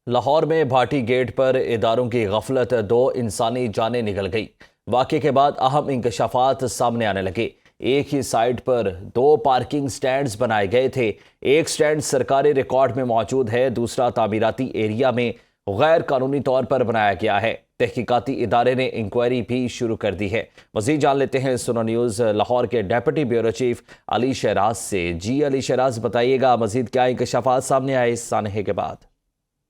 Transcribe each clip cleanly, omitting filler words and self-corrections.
लाहौर में भाटी गेट पर इदारों की गफलत, दो इंसानी जानें निकल गई। वाक़े के बाद अहम इंकशाफात सामने आने लगे। एक ही साइट पर दो पार्किंग स्टैंड्स बनाए गए थे। एक स्टैंड सरकारी रिकॉर्ड में मौजूद है, दूसरा तामीराती एरिया में गैर कानूनी तौर पर बनाया गया है। तहकीकाती इदारे ने इंक्वायरी भी शुरू कर दी है। मजीद जान लेते हैं सुनो न्यूज़ लाहौर के deputy bureau chief Ali Shahraj से। जी अली शहराज, बताइएगा मजीद क्या इंकशाफात सामने आए इस सानहे के बाद?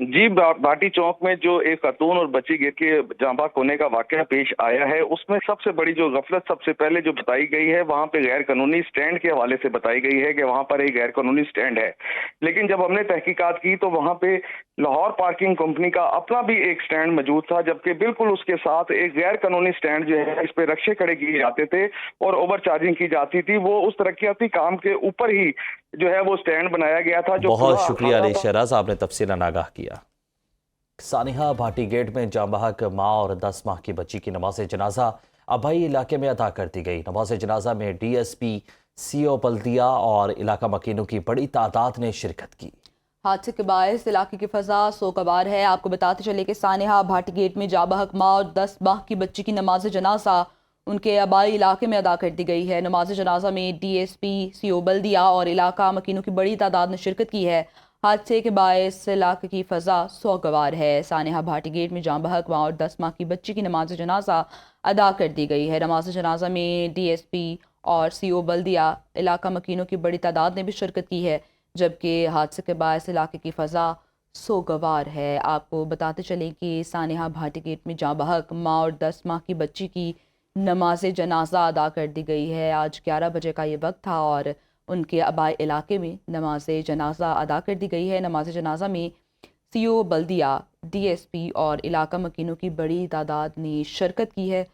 जी, भाटी चौक में जो एक खातून और बच्ची गिर के जाँ बहक होने का वाकया पेश आया है, उसमें सबसे बड़ी जो गफलत सबसे पहले जो बताई गई है, वहां पे गैर कानूनी स्टैंड के हवाले से बताई गई है कि वहां पर एक गैर कानूनी स्टैंड है। लेकिन जब हमने तहकीकात की तो वहां पे लाहौर पार्किंग कंपनी का अपना भी एक स्टैंड मौजूद था, जबकि बिल्कुल उसके साथ एक गैर कानूनी स्टैंड जो है, इस पे रक्शे खड़े किए जाते थे और ओवर चार्जिंग की जाती थी। वो उस तरक्याती काम के ऊपर ही जो है वो स्टैंड बनाया गया था। जो बहुत शुक्रिया अली शहराज, आपने तफसीलन आगाह किया। सानिहा भाटी गेट में जाँ बहक माँ और 10 माह की बच्ची की नमाज जनाजा अबई इलाके में अदा कर दी गई। नमाज जनाजा में DSP, CO बल्दिया और इलाका मकीनों की बड़ी तादाद ने शिरकत की। हादसे के बायस इलाके की फजा सोगवार है। आपको बताते चले कि सानिहा भाटी गेट में जाँ बहक माँ और 10 माह की बच्ची की नमाज जनाजा उनके आबाई इलाके में अदा कर दी गई है। नमाज जनाजा में DSP, CO बल्दिया और इलाका मकीनों की बड़ी तादाद ने शिरकत की है। हादसे के बायस इलाके की फजा सोगवार है। सानिहा भाटी गेट में जाँ बहक माँ और 10 माह की बच्ची की नमाज जनाजा अदा कर दी गई है। नमाज जनाजा में DSP और CO बल्दिया, इलाका मकीनों की बड़ी तादाद ने भी शिरकत की है, जबकि हादसे के बायस इलाके की फ़ज़ा सोगवार है। आपको बताते चलें कि सानिहा भाटी गेट में जाँ बहक माँ और 10 माह की बच्ची की नमाज जनाजा अदा कर दी गई है। आज 11 बजे का ये वक्त था और उनके आबाई इलाके में नमाज जनाजा अदा कर दी गई है। नमाज जनाजा में CO बल्दिया, DSP और इलाका मकीनों की बड़ी तादाद ने शिरकत की है।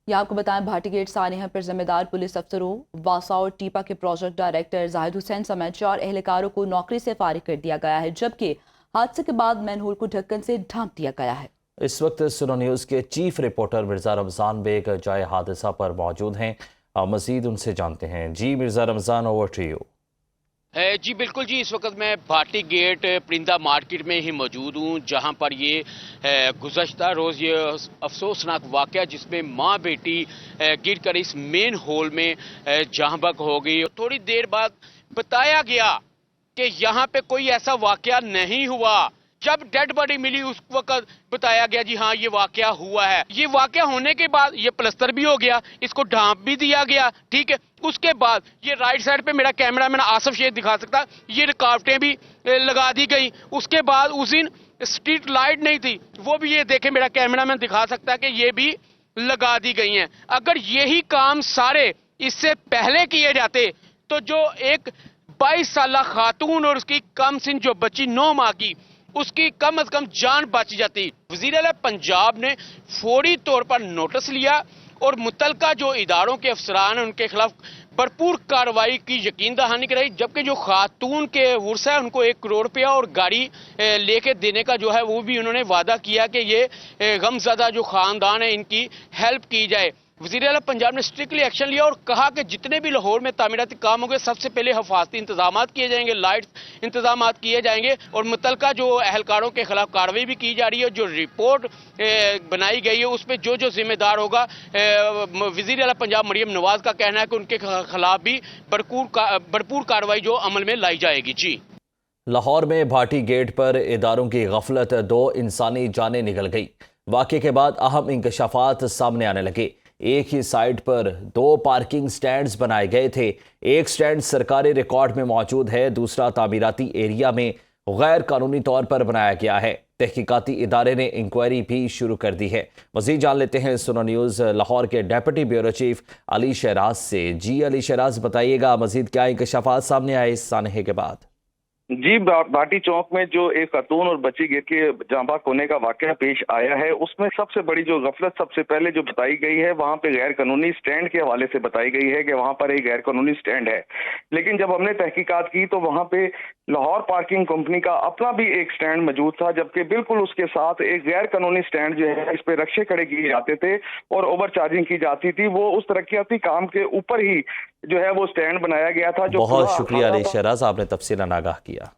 यह आपको बताएं, भाटी गेट सानिहा पर जिम्मेदार पुलिस अफसरों, वासा और टीपा के प्रोजेक्ट डायरेक्टर जाहिद हुसैन समेत 4 एहलकारों को नौकरी से फारिग कर दिया गया है, जबकि हादसे के बाद मैनहोल को ढक्कन से ढांप दिया गया है। इस वक्त सुनो न्यूज़ के चीफ रिपोर्टर मिर्ज़ा रमज़ान बेग जाए हादसा पर मौजूद हैं। मज़ीद उनसे जानते हैं। जी Mirza Ramzan, over to you. जी बिल्कुल जी, इस वक्त मैं भाटी गेट परिंदा मार्केट में ही मौजूद हूँ, जहाँ पर ये गुज़श्ता रोज़ ये अफसोसनाक वाक़या जिसमें माँ बेटी गिर कर इस मेन होल में जहाँ बहक हो गई। थोड़ी देर बाद बताया गया कि यहाँ पे कोई ऐसा वाक़या नहीं हुआ। जब डेड बॉडी मिली उस वक्त बताया गया जी हाँ ये वाकया हुआ है। ये वाकया होने के बाद ये प्लस्तर भी हो गया, इसको ढांप भी दिया गया, ठीक है। उसके बाद ये राइट साइड पे मेरा कैमरामैन आसफ शेख दिखा सकता, ये रुकावटें भी लगा दी गई। उसके बाद उस दिन स्ट्रीट लाइट नहीं थी, वो भी ये देखे मेरा कैमरामैन दिखा सकता है कि ये भी लगा दी गई हैं। अगर यही काम सारे इससे पहले किए जाते तो जो एक 22 साल खातून और उसकी कम सिन जो बच्ची 9 माह की, उसकी कम से कम जान बच जाती। वज़ीर आला पंजाब ने फौरी तौर पर नोटिस लिया और मुतलका जो इदारों के अफसरान हैं उनके खिलाफ भरपूर कार्रवाई की यकीन दहानी कराई। जबकि जो खातून के उर्स है उनको 1 करोड़ रुपया और गाड़ी लेके देने का जो है वो भी उन्होंने वादा किया कि ये गमज़दा जो खानदान है इनकी हेल्प की जाए। वज़ीर आला पंजाब ने स्ट्रिक्टली एक्शन लिया और कहा कि जितने भी लाहौर में तामीराती काम होंगे सबसे पहले हिफाजती इंतजाम किए जाएंगे, लाइट इंतजाम किए जाएंगे और मुतलका जो अहलकारों के खिलाफ कार्रवाई भी की जा रही है। जो रिपोर्ट बनाई गई है उस पर जो जिम्मेदार होगा, वज़ीर आला पंजाब मरियम नवाज का कहना है कि उनके खिलाफ भी भरपूर कार्रवाई जो अमल में लाई जाएगी। जी, लाहौर में भाटी गेट पर इदारों की गफलत, दो इंसानी जानें निकल गई। वाक़े के बाद अहम इंकशाफात सामने आने लगे। एक ही साइट पर दो पार्किंग स्टैंड्स बनाए गए थे। एक स्टैंड सरकारी रिकॉर्ड में मौजूद है, दूसरा तामीराती एरिया में गैर कानूनी तौर पर बनाया गया है। तहकीकाती इदारे ने इंक्वायरी भी शुरू कर दी है। मज़ीद जान लेते हैं सुनो न्यूज़ लाहौर के deputy bureau chief Ali Shahraj से। जी अली शहराज, बताइएगा मज़ीद क्या इंकशाफात सामने आए इस सानहे के बाद? जी, भाटी चौक में जो एक खातून और बच्ची गिर के जाँ बहक होने का वाकया पेश आया है, उसमें सबसे बड़ी जो गफलत सबसे पहले जो बताई गई है, वहां पे गैर कानूनी स्टैंड के हवाले से बताई गई है कि वहां पर एक गैर कानूनी स्टैंड है। लेकिन जब हमने तहकीकात की तो वहां पे लाहौर पार्किंग कंपनी का अपना भी एक स्टैंड मौजूद था, जबकि बिल्कुल उसके साथ एक गैर कानूनी स्टैंड जो है, इस पे रक्शे खड़े किए जाते थे और ओवर चार्जिंग की जाती थी। वो उस तरक्याती काम के ऊपर ही जो है वो स्टैंड बनाया गया था। जो बहुत शुक्रिया अली शहराज, आपने तफसीलन आगाह किया।